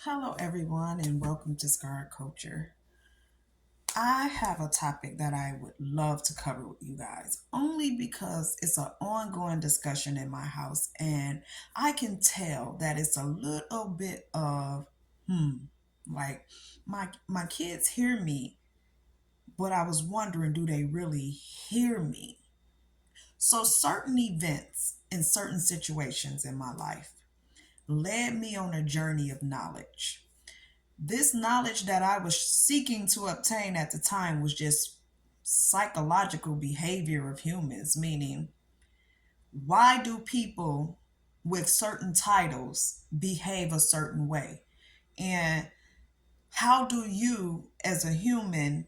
Hello, everyone, and welcome to Scarred Culture. I have a topic that I would love to cover with you guys, only because it's an ongoing discussion in my house, and I can tell that it's a little bit of, like my kids hear me, but I was wondering, do they really hear me? So, certain events in certain situations in my life led me on a journey of knowledge. This knowledge that I was seeking to obtain at the time was just psychological behavior of humans, meaning, why do people with certain titles behave a certain way? And how do you, as a human,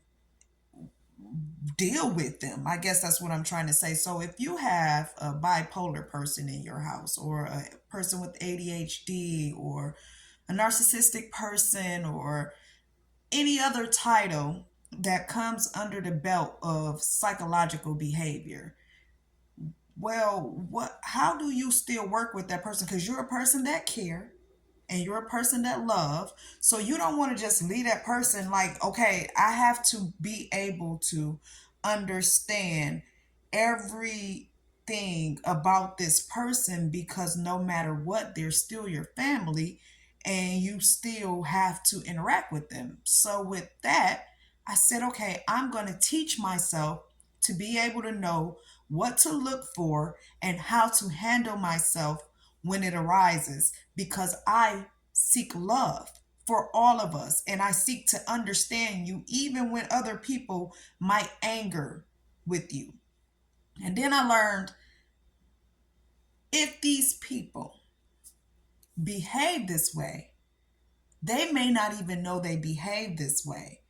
deal with them? I guess that's what I'm trying to say. So, if you have a bipolar person in your house, or a person with ADHD, or a narcissistic person, or any other title that comes under the belt of psychological behavior, well, what how do you still work with that person? Because you're a person that care, and you're a person that love. So you don't want to just leave that person like, okay, I have to be able to understand everything about this person, because no matter what, they're still your family, and you still have to interact with them. So with that, I said, okay, I'm going to teach myself to be able to know what to look for and how to handle myself when it arises, because I seek love for all of us, and I seek to understand you even when other people might anger with you. And then I learned, if these people behave this way, they may not even know they behave this way.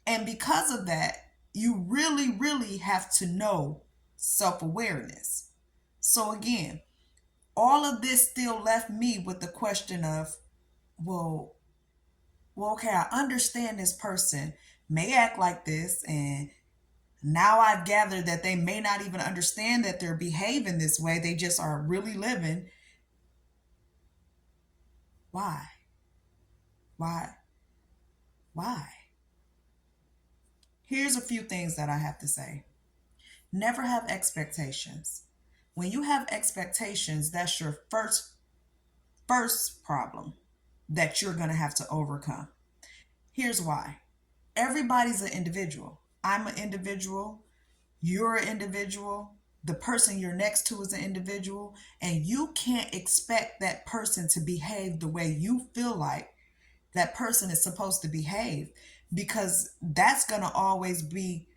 And because of that, you really, really have to know self awareness. So, again, all of this still left me with the question of, well, okay, I understand this person may act like this, and now I've gathered that they may not even understand that they're behaving this way. They just are really living. Why? Why? Why? Here's a few things that I have to say. Never have expectations. When you have expectations, that's your first problem that you're going to have to overcome. Here's why. Everybody's an individual. I'm an individual. You're an individual. The person you're next to is an individual. And you can't expect that person to behave the way you feel like that person is supposed to behave, because that's going to always be,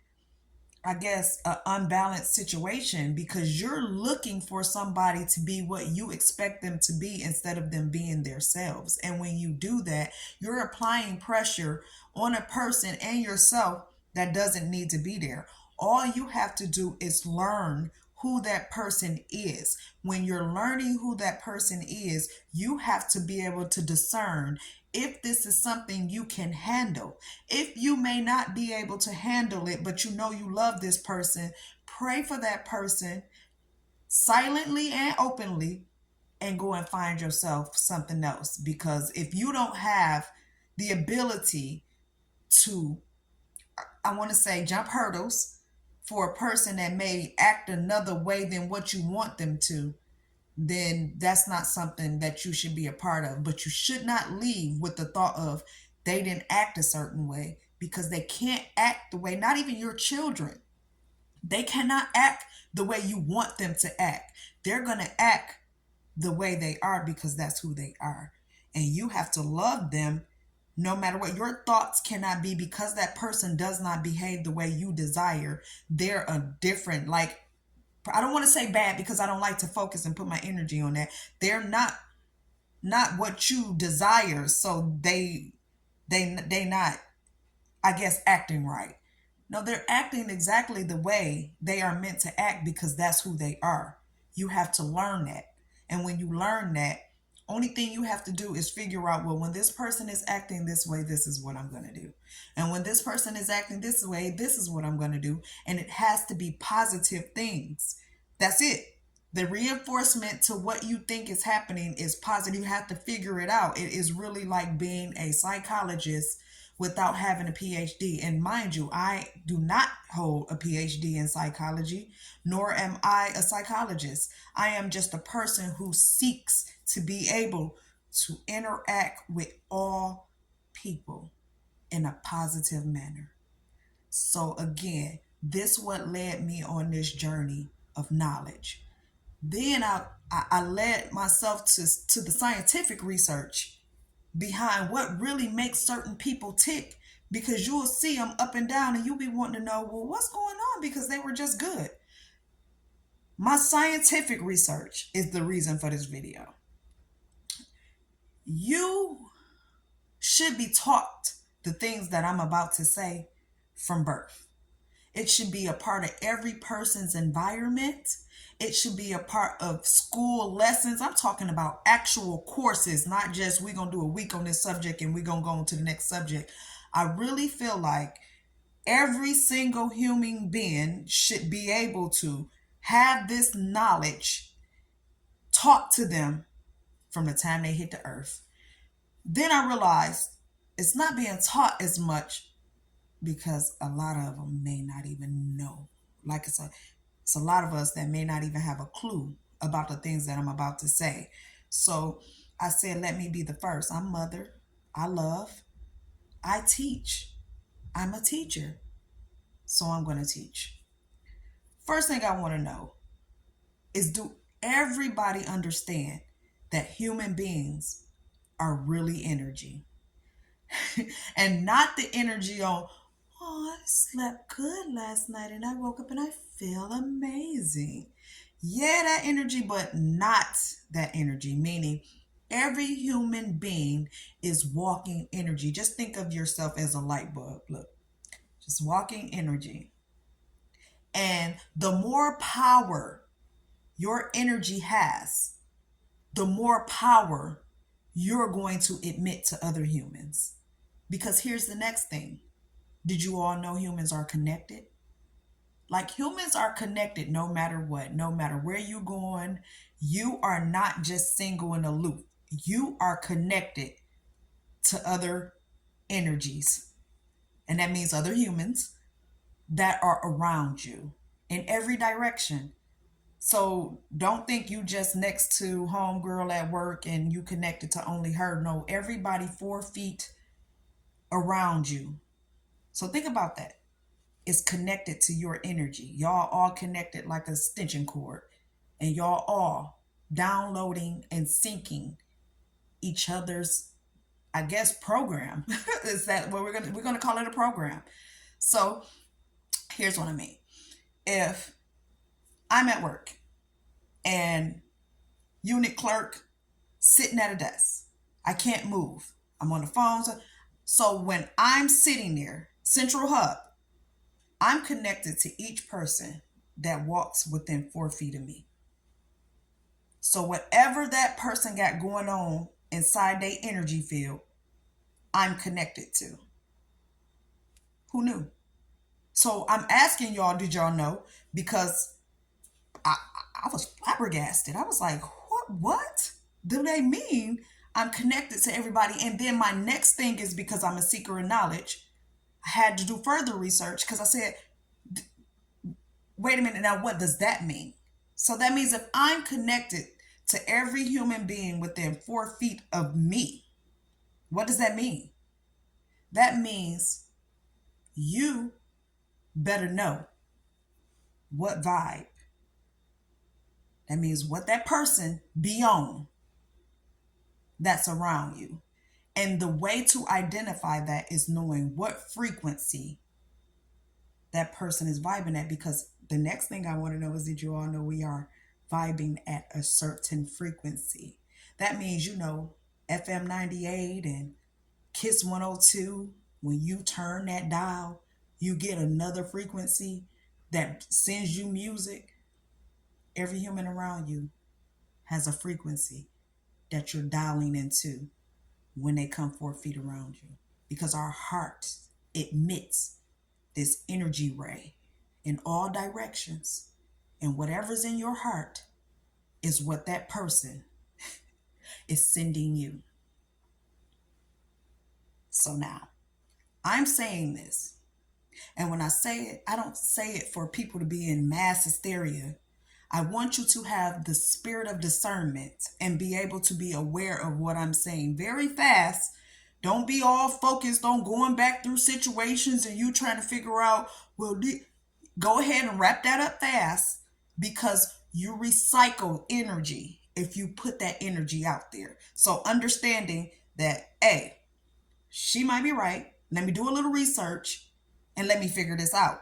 I guess, an unbalanced situation, because you're looking for somebody to be what you expect them to be instead of them being themselves. And when you do that, you're applying pressure on a person and yourself that doesn't need to be there. All you have to do is learn who that person is. When you're learning who that person is, you have to be able to discern if this is something you can handle. If you may not be able to handle it, but you know you love this person, pray for that person silently and openly, and go and find yourself something else. Because if you don't have the ability to, I want to say, jump hurdles for a person that may act another way than what you want them to, then that's not something that you should be a part of. But you should not leave with the thought of, they didn't act a certain way, because they can't act the way, not even your children. They cannot act the way you want them to act. They're going to act the way they are because that's who they are. And you have to love them no matter what. Your thoughts cannot be, because that person does not behave the way you desire. They're a different, like, I don't want to say bad, because I don't like to focus and put my energy on that. They're not what you desire, so they not, I guess, acting right. No, they're acting exactly the way they are meant to act, because that's who they are. You have to learn that. And when you learn that, only thing you have to do is figure out, well, when this person is acting this way, this is what I'm going to do. And when this person is acting this way, this is what I'm going to do. And it has to be positive things. That's it. The reinforcement to what you think is happening is positive. You have to figure it out. It is really like being a psychologist without having a PhD. And mind you, I do not hold a PhD in psychology, nor am I a psychologist. I am just a person who seeks to be able to interact with all people in a positive manner. So again, this what led me on this journey of knowledge. Then I led myself to the scientific research behind what really makes certain people tick, because you'll see them up and down and you'll be wanting to know, well, what's going on, because they were just good. My scientific research is the reason for this video. You should be taught the things that I'm about to say from birth. It should be a part of every person's environment. It should be a part of school lessons. I'm talking about actual courses, not just we're going to do a week on this subject and we're going to go on to the next subject. I really feel like every single human being should be able to have this knowledge taught to them from the time they hit the earth. Then I realized it's not being taught as much because a lot of them may not even know. Like it's a lot of us that may not even have a clue about the things that I'm about to say. So I said, let me be the first. I'm mother. I love. I teach. I'm a teacher. So I'm going to teach. First thing I want to know is, do everybody understand that human beings are really energy? And not the energy on, oh, I slept good last night and I woke up and I feel amazing. Yeah, that energy, but not that energy, meaning every human being is walking energy. Just think of yourself as a light bulb. Look, just walking energy. And the more power your energy has, the more power you're going to emit to other humans. Because here's the next thing. Did you all know humans are connected? Like, humans are connected no matter what, no matter where you're going. You are not just single and aloof. You are connected to other energies. And that means other humans that are around you in every direction. So don't think you just next to homegirl at work and you connected to only her. No, everybody 4 feet around you. So think about that. It's connected to your energy. Y'all all connected like a extension cord. And y'all all downloading and syncing each other's, I guess, program. Is that what we're gonna call it, a program? So here's what I mean. If I'm at work and unit clerk sitting at a desk, I can't move. I'm on the phone. So when I'm sitting there, central hub, I'm connected to each person that walks within 4 feet of me. So whatever that person got going on inside their energy field, I'm connected to. Who knew? So I'm asking y'all, did y'all know? Because I was flabbergasted. I was like, what do they mean I'm connected to everybody? And then my next thing is, because I'm a seeker of knowledge, I had to do further research, because I said, wait a minute, now what does that mean? So that means if I'm connected to every human being within 4 feet of me, what does that mean? That means you better know what vibe. That means what that person be on that's around you. And the way to identify that is knowing what frequency that person is vibing at. Because the next thing I want to know is, did you all know we are vibing at a certain frequency? That means, FM 98 and Kiss 102, when you turn that dial, you get another frequency that sends you music. Every human around you has a frequency that you're dialing into when they come 4 feet around you. Because our heart emits this energy ray in all directions. And whatever's in your heart is what that person is sending you. So now, I'm saying this, and when I say it, I don't say it for people to be in mass hysteria. I want you to have the spirit of discernment and be able to be aware of what I'm saying very fast. Don't be all focused on going back through situations and you trying to figure out, well, go ahead and wrap that up fast, because you recycle energy if you put that energy out there. So understanding that, hey, she might be right. Let me do a little research and let me figure this out.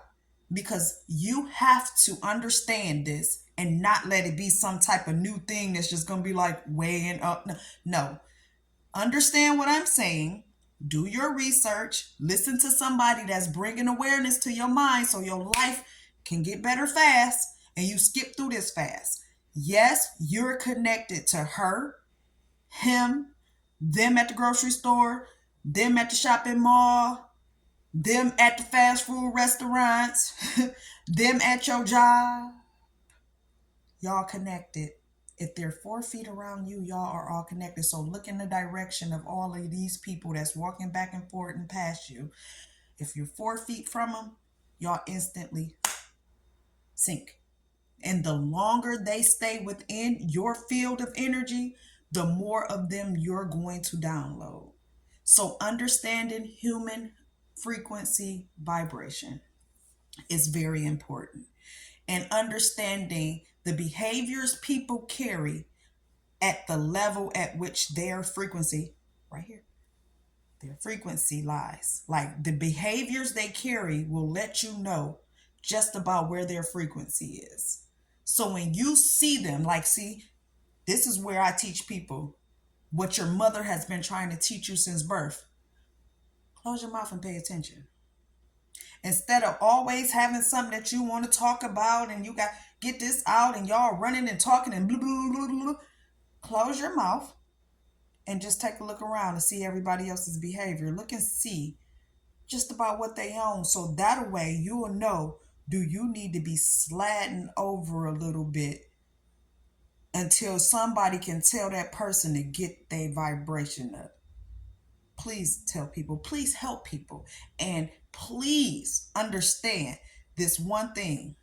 Because you have to understand this and not let it be some type of new thing that's just going to be like weighing up. No. Understand what I'm saying. Do your research. Listen to somebody that's bringing awareness to your mind so your life can get better fast and you skip through this fast. Yes, you're connected to her, him, them at the grocery store, them at the shopping mall, them at the fast food restaurants, them at your job. Y'all connected. If they're 4 feet around you, y'all are all connected. So look in the direction of all of these people that's walking back and forth and past you. If you're 4 feet from them, y'all instantly sync. And the longer they stay within your field of energy, the more of them you're going to download. So understanding human frequency vibration is very important. And understanding the behaviors people carry at the level at which their frequency, right here, their frequency lies. Like the behaviors they carry will let you know just about where their frequency is. So when you see them, like, see, this is where I teach people what your mother has been trying to teach you since birth. Close your mouth and pay attention. Instead of always having something that you want to talk about and you got get this out and y'all running and talking and blah, blah, blah, blah, close your mouth and just take a look around and see everybody else's behavior. Look and see just about what they own. So that way you will know, do you need to be slatting over a little bit until somebody can tell that person to get their vibration up. Please tell people, please help people, and please understand this one thing.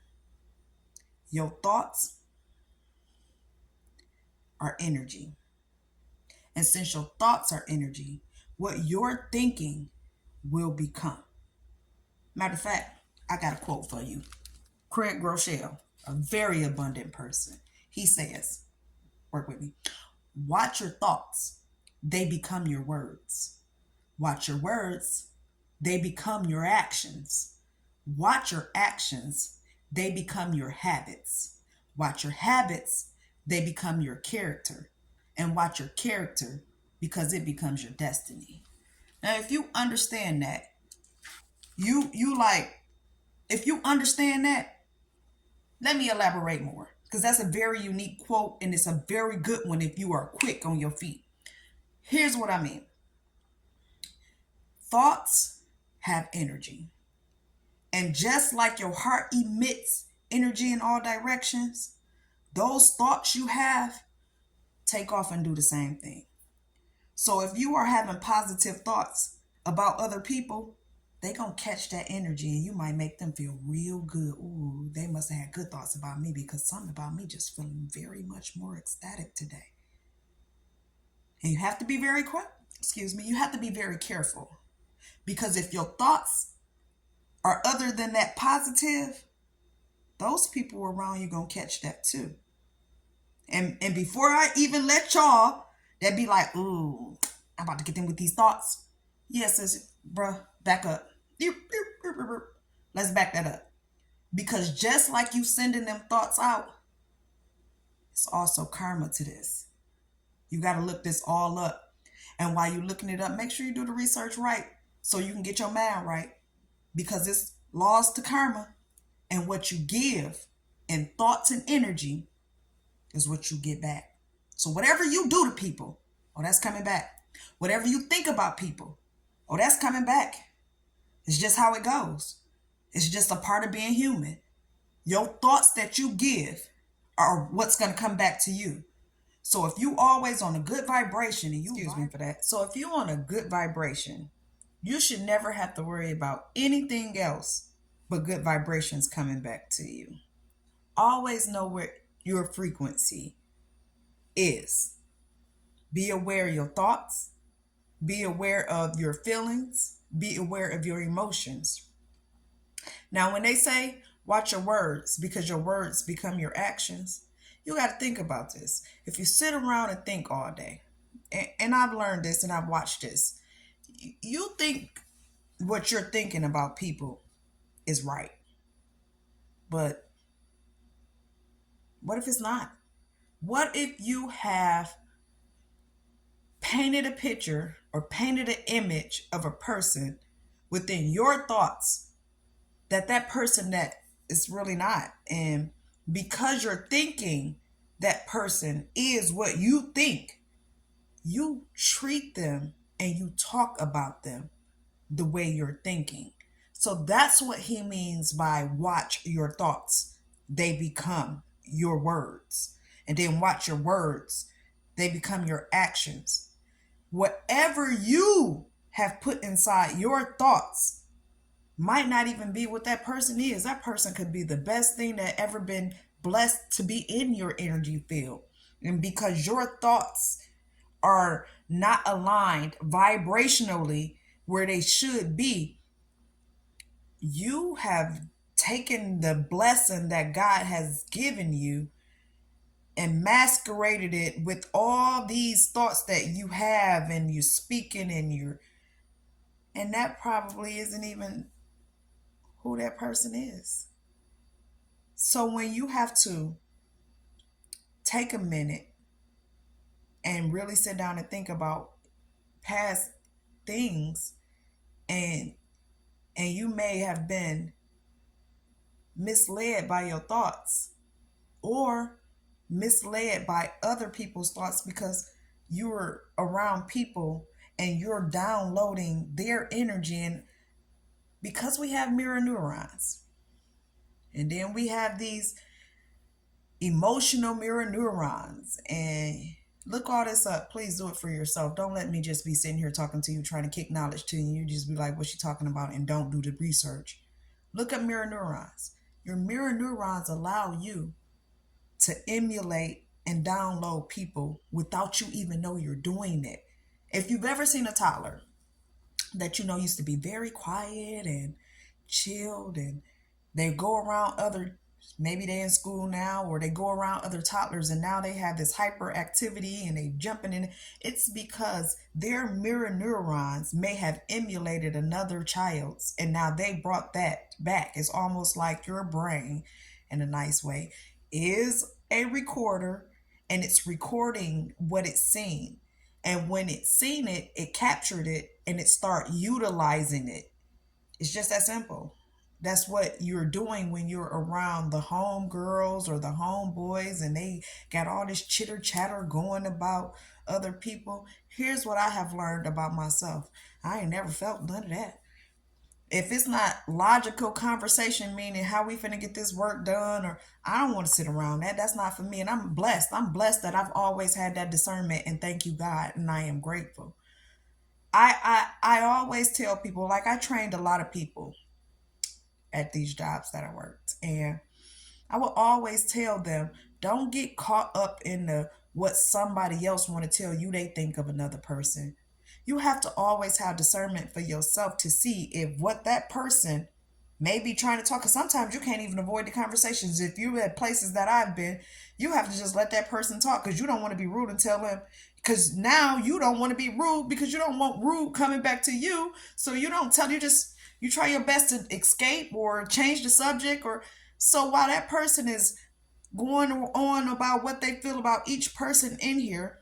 Your thoughts are energy. And since your thoughts are energy, what you're thinking will become. Matter of fact, I got a quote for you. Craig Groeschel, a very abundant person. He says, work with me. Watch your thoughts. They become your words. Watch your words. They become your actions. Watch your actions. They become your habits. Watch your habits. They become your character. And watch your character, because it becomes your destiny. Now, if you understand that, if you understand that, let me elaborate more, because that's a very unique quote and it's a very good one if you are quick on your feet. Here's what I mean. Thoughts have energy. And just like your heart emits energy in all directions, those thoughts you have take off and do the same thing. So if you are having positive thoughts about other people, they gonna catch that energy and you might make them feel real good. Ooh, they must have had good thoughts about me, because something about me just feeling very much more ecstatic today. And you have to be very you have to be very careful, because if your thoughts are other than that positive, those people around you gonna catch that too. And before I even let y'all that be like, ooh, I'm about to get them with these thoughts. Yes, bruh, back up. Let's back that up. Because just like you sending them thoughts out, it's also karma to this. You got to look this all up. And while you're looking it up, make sure you do the research right so you can get your mind right. Because it's laws to karma. And what you give in thoughts and energy is what you get back. So whatever you do to people, oh, that's coming back. Whatever you think about people, oh, that's coming back. It's just how it goes. It's just a part of being human. Your thoughts that you give are what's going to come back to you. So if you always on a good vibration and you excuse me for that. So if you on a good vibration, you should never have to worry about anything else but good vibrations coming back to you. Always know where your frequency is. Be aware of your thoughts. Be aware of your feelings. Be aware of your emotions. Now, when they say watch your words because your words become your actions, you got to think about this. If you sit around and think all day, and I've learned this and I've watched this, you think what you're thinking about people is right. But what if it's not? What if you have painted a picture or painted an image of a person within your thoughts that person that is really not? And because you're thinking that person is what you think, you treat them and you talk about them the way you're thinking. So that's what he means by watch your thoughts. They become your words. And then watch your words. They become your actions. Whatever you have put inside your thoughts might not even be what that person is. That person could be the best thing that ever been blessed to be in your energy field. And because your thoughts are not aligned vibrationally where they should be, you have taken the blessing that God has given you and masqueraded it with all these thoughts that you have, and you're speaking and that probably isn't even who that person is. So when you have to take a minute and really sit down and think about past things, and you may have been misled by your thoughts or misled by other people's thoughts because you're around people and you're downloading their energy. And because we have mirror neurons, and then we have these emotional mirror neurons, and look all this up. Please do it for yourself. Don't let me just be sitting here talking to you, trying to kick knowledge to you. You just be like, what's she talking about? And don't do the research. Look up mirror neurons. Your mirror neurons allow you to emulate and download people without you even know you're doing it. If you've ever seen a toddler that you know used to be very quiet and chilled, and they go around other, maybe they're in school now, or they go around other toddlers and now they have this hyperactivity and they jumping in, it's because their mirror neurons may have emulated another child's, and now they brought that back. It's almost like your brain, in a nice way, is a recorder, and it's recording what it's seen. And when it's seen it, it captured it and it start utilizing it. It's just that simple. That's what you're doing when you're around the home girls or the home boys and they got all this chitter chatter going about other people. Here's what I have learned about myself. I ain't never felt none of that. If it's not logical conversation, meaning how we finna get this work done, or I don't want to sit around that. That's not for me. And I'm blessed. I'm blessed that I've always had that discernment, and thank you, God. And I am grateful. I always tell people, like I trained a lot of people at these jobs that I worked. And I will always tell them, don't get caught up in the what somebody else want to tell you they think of another person. You have to always have discernment for yourself to see if what that person may be trying to talk. Because sometimes you can't even avoid the conversations. If you're at places that I've been, you have to just let that person talk because you don't want to be rude and tell them. Because now you don't want to be rude because you don't want rude coming back to you. So you don't tell, you try your best to escape or change the subject. Or so while that person is going on about what they feel about each person in here,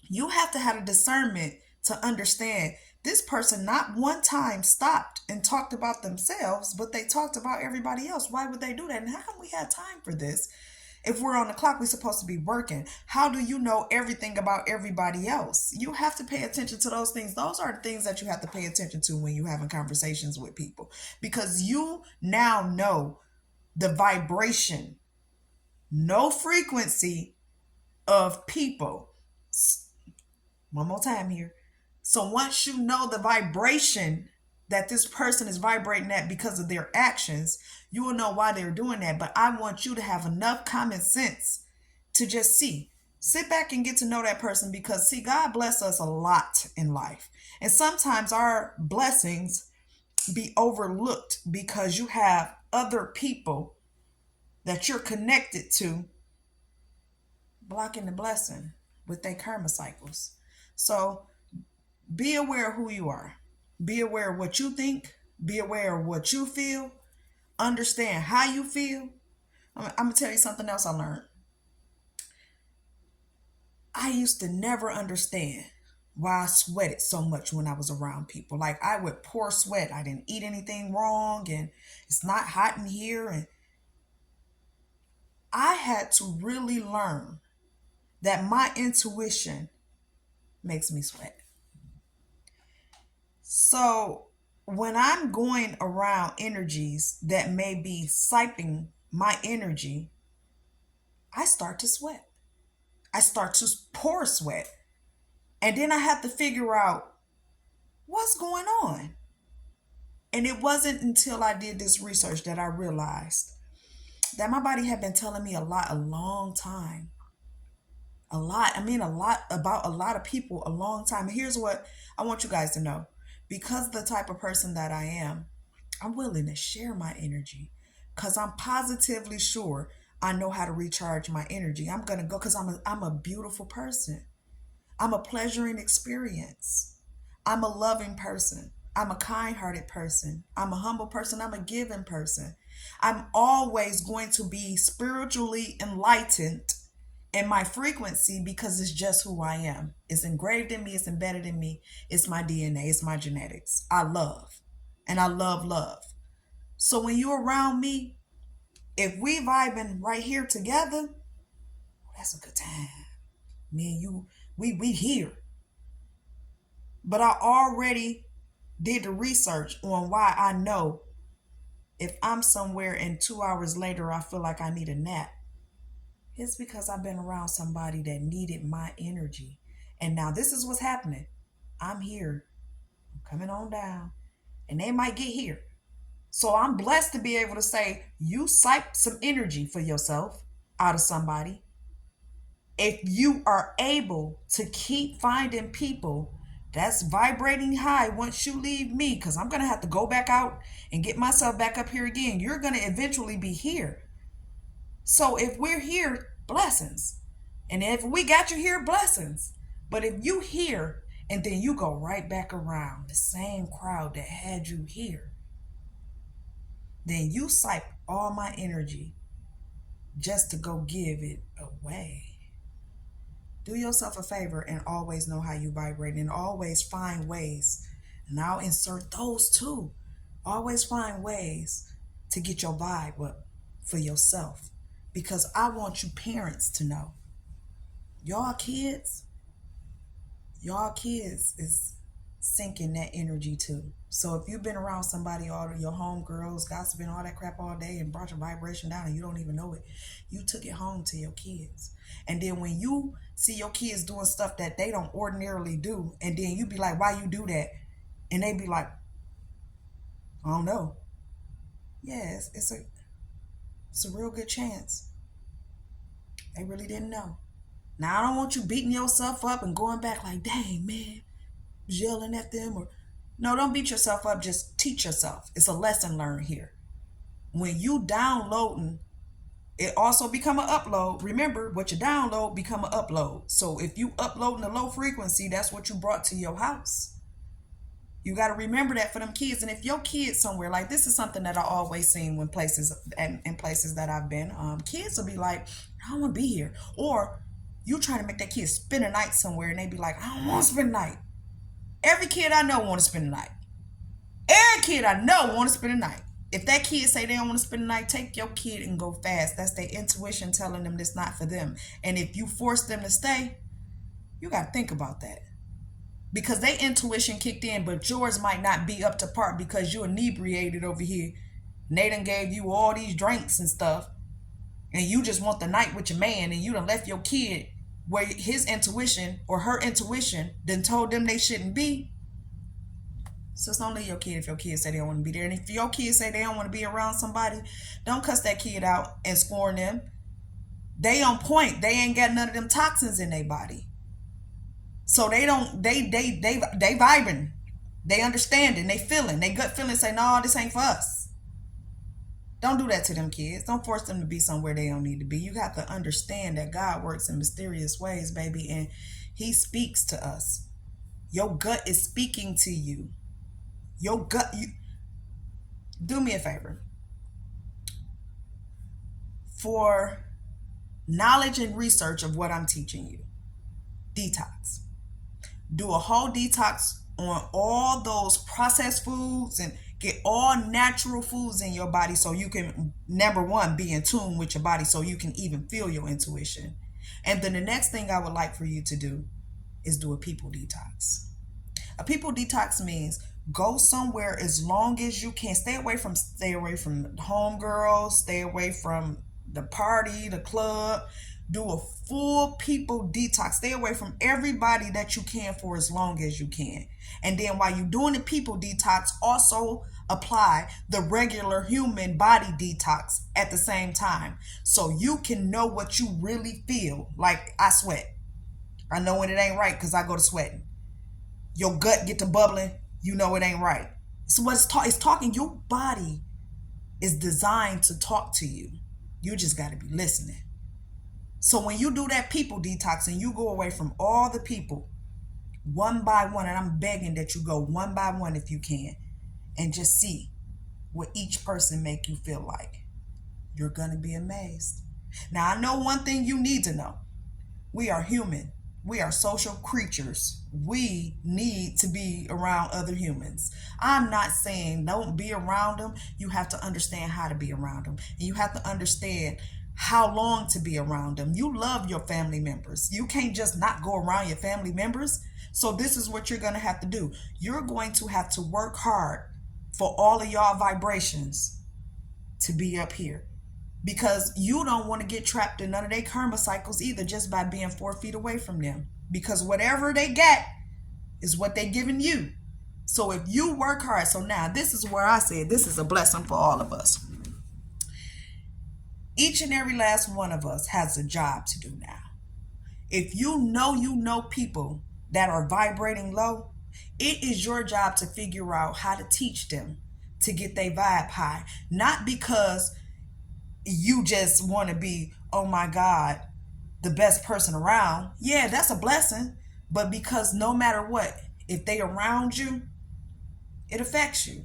you have to have a discernment to understand this person not one time stopped and talked about themselves, but they talked about everybody else. Why would they do that? And how come we have time for this? If we're on the clock, we're supposed to be working. How do you know everything about everybody else? You have to pay attention to those things. Those are the things that you have to pay attention to when you're having conversations with people, because you now know the vibration no frequency of people. One more time here. So once you know the vibration that this person is vibrating at because of their actions, you will know why they're doing that. But I want you to have enough common sense to just sit back and get to know that person, because see, God bless us a lot in life. And sometimes our blessings be overlooked because you have other people that you're connected to blocking the blessing with their karma cycles. So be aware of who you are. Be aware of what you think. Be aware of what you feel. Understand how you feel. I'm going to tell you something else I learned. I used to never understand why I sweated so much when I was around people. Like, I would pour sweat. I didn't eat anything wrong, and it's not hot in here. And I had to really learn that my intuition makes me sweat. So when I'm going around energies that may be siping my energy, I start to sweat. I start to pour sweat. And then I have to figure out what's going on. And it wasn't until I did this research that I realized that my body had been telling me a long time. A lot about a lot of people a long time. And here's what I want you guys to know. Because of the type of person that I am, I'm willing to share my energy because I'm positively sure I know how to recharge my energy. I'm going to go because I'm a beautiful person. I'm a pleasuring experience. I'm a loving person. I'm a kind-hearted person. I'm a humble person. I'm a giving person. I'm always going to be spiritually enlightened in my frequency because it's just who I am. It's engraved in me. It's embedded in me. It's my DNA. It's my genetics. I love. And I love love. So when you're around me, if we vibing right here together, that's a good time. Me and you, we here. But I already did the research on why I know if I'm somewhere and 2 hours later I feel like I need a nap. It's because I've been around somebody that needed my energy. And now this is what's happening. I'm here. I'm coming on down. And they might get here. So I'm blessed to be able to say, you sipe some energy for yourself out of somebody. If you are able to keep finding people that's vibrating high once you leave me, because I'm going to have to go back out and get myself back up here again. You're going to eventually be here. So if we're here, blessings. And if we got you here, blessings. But if you here and then you go right back around the same crowd that had you here, then you sipe all my energy just to go give it away. Do yourself a favor and always know how you vibrate and always find ways. And I'll insert those too. Always find ways to get your vibe up for yourself. Because I want you parents to know, y'all kids is sinking that energy too. So if you've been around somebody, all your homegirls, gossiping, all that crap all day and brought your vibration down and you don't even know it, you took it home to your kids. And then when you see your kids doing stuff that they don't ordinarily do, and then you be like, why you do that? And they be like, I don't know. Yeah, it's a real good chance they really didn't know. Now, I don't want you beating yourself up and going back like, dang, man, yelling at them. Or no, don't beat yourself up. Just teach yourself. It's a lesson learned here. When you downloading, it also become an upload. Remember, what you download become an upload. So if you uploading a low frequency, that's what you brought to your house. You got to remember that for them kids. And if your kids somewhere, like this is something that I always seen when places and places that I've been, kids will be like, I don't want to be here. Or you trying to make that kid spend a night somewhere and they be like, I don't want to spend a night. Every kid I know want to spend a night. Every kid I know want to spend a night. If that kid say they don't want to spend the night, take your kid and go fast. That's their intuition telling them it's not for them. And if you force them to stay, you got to think about that. Because their intuition kicked in, but yours might not be up to par because you're inebriated over here. And they done gave you all these drinks and stuff. and you just want the night with your man, and you done left your kid where his intuition or her intuition then told them they shouldn't be. So don't leave your kid if your kids say they don't want to be there. And if your kids say they don't want to be around somebody, don't cuss that kid out and scorn them. They on point. They ain't got none of them toxins in their body. So they vibing. They understanding. They feeling. They gut feeling say, no, this ain't for us. Don't do that to them kids. Don't force them to be somewhere they don't need to be. You have to understand that God works in mysterious ways, baby, and he speaks to us. Your gut is speaking to you. Your gut, do me a favor. For knowledge and research of what I'm teaching you, detox. Do a whole detox on all those processed foods and get all natural foods in your body so you can, number one, be in tune with your body so you can even feel your intuition. And then the next thing I would like for you to do is do a people detox. A people detox means go somewhere as long as you can. Stay away from homegirls, stay away from the party, the club. Do a full people detox. Stay away from everybody that you can for as long as you can. And then while you're doing the people detox, also apply the regular human body detox at the same time. So you can know what you really feel. Like, I sweat. I know when it ain't right because I go to sweating. Your gut get to bubbling. You know it ain't right. So what it's talking, your body is designed to talk to you. You just got to be listening. So when you do that people detox and you go away from all the people one by one, and I'm begging that you go one by one if you can, and just see what each person make you feel like, you're going to be amazed. Now, I know one thing you need to know. We are human. We are social creatures. We need to be around other humans. I'm not saying don't be around them. You have to understand how to be around them. And you have to understand how long to be around them. You love your family members. You can't just not go around your family members. So this is what you're going to have to do. You're going to have to work hard for all of y'all vibrations to be up here. Because you don't want to get trapped in none of their karma cycles either just by being 4 feet away from them. Because whatever they get is what they're giving you. So if you work hard, so now this is where I said this is a blessing for all of us. Each and every last one of us has a job to do now. If you know people that are vibrating low, it is your job to figure out how to teach them to get their vibe high. Not because you just want to be, oh my God, the best person around. Yeah, that's a blessing. But because no matter what, if they around you, it affects you.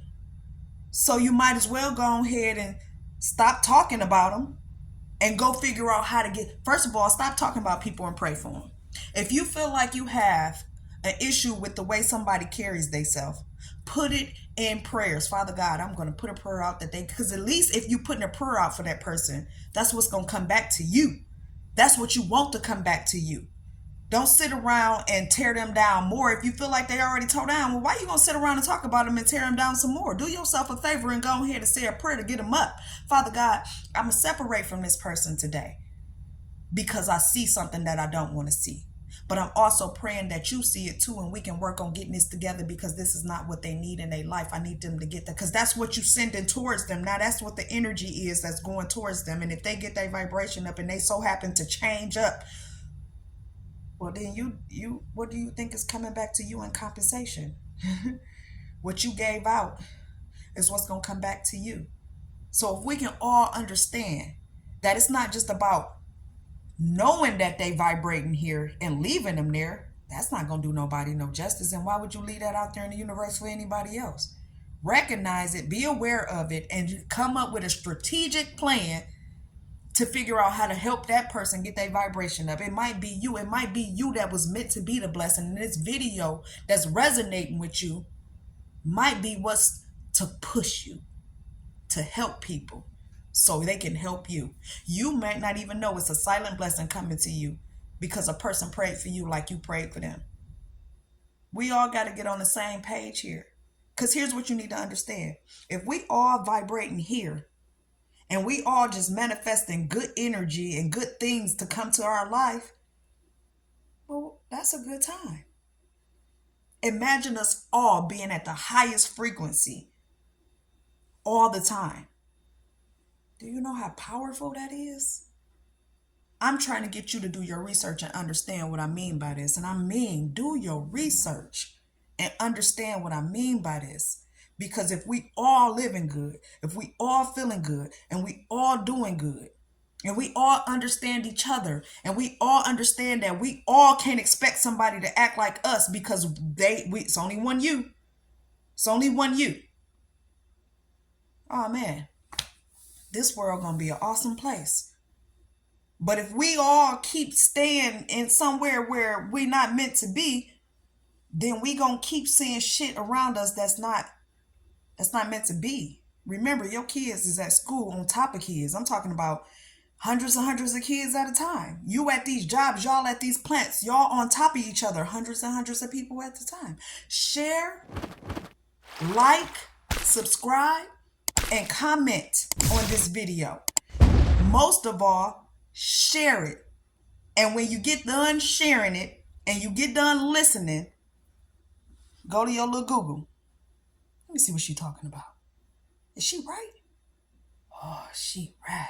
So you might as well go ahead and stop talking about them and go figure out how to get, first of all, stop talking about people and pray for them. If you feel like you have an issue with the way somebody carries themselves, put it in prayers. Father God, I'm going to put a prayer out that because at least if you putting a prayer out for that person, that's what's going to come back to you. That's what you want to come back to you. Don't sit around and tear them down more. If you feel like they already tore down, well, why are you going to sit around and talk about them and tear them down some more? Do yourself a favor and go ahead and say a prayer to get them up. Father God, I'm going to separate from this person today because I see something that I don't want to see. But I'm also praying that you see it too, and we can work on getting this together because this is not what they need in their life. I need them to get that because that's what you're sending towards them. Now that's what the energy is that's going towards them. And if they get their vibration up and they so happen to change up, well, then you what do you think is coming back to you in compensation? What you gave out is what's going to come back to you. So if we can all understand that it's not just about knowing that they vibrating here and leaving them there, that's not going to do nobody no justice. And why would you leave that out there in the universe for anybody else? Recognize it, be aware of it, and come up with a strategic plan to figure out how to help that person get their vibration up. It might be you. It might be you that was meant to be the blessing. And this video that's resonating with you might be what's to push you to help people so they can help you. You might not even know it's a silent blessing coming to you because a person prayed for you like you prayed for them. We all got to get on the same page here. Because here's what you need to understand. If we all vibrating here and we all just manifesting good energy and good things to come to our life, well, that's a good time. Imagine us all being at the highest frequency all the time. Do you know how powerful that is? I'm trying to get you to do your research and understand what I mean by this. And I mean, do your research and understand what I mean by this. Because if we all living good, if we all feeling good, and we all doing good, and we all understand each other, and we all understand that we all can't expect somebody to act like us because it's only one you. It's only one you. Oh man, this world gonna be an awesome place. But if we all keep staying in somewhere where we're not meant to be, then we gonna keep seeing shit around us that's not meant to be. Remember, your kids is at school on top of kids. I'm talking about hundreds and hundreds of kids at a time. You at these jobs, y'all at these plants, y'all on top of each other, hundreds and hundreds of people at the time. Share, like, subscribe, and comment on this video. Most of all, share it. And when you get done sharing it and you get done listening, go to your little Google. Let me see what she's talking about. Is she right? Oh, she right.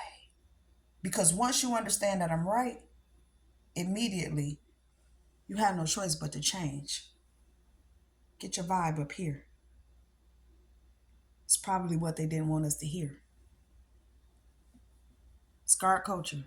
Because once you understand that I'm right, immediately you have no choice but to change. Get your vibe up here. It's probably what they didn't want us to hear. Scarred culture.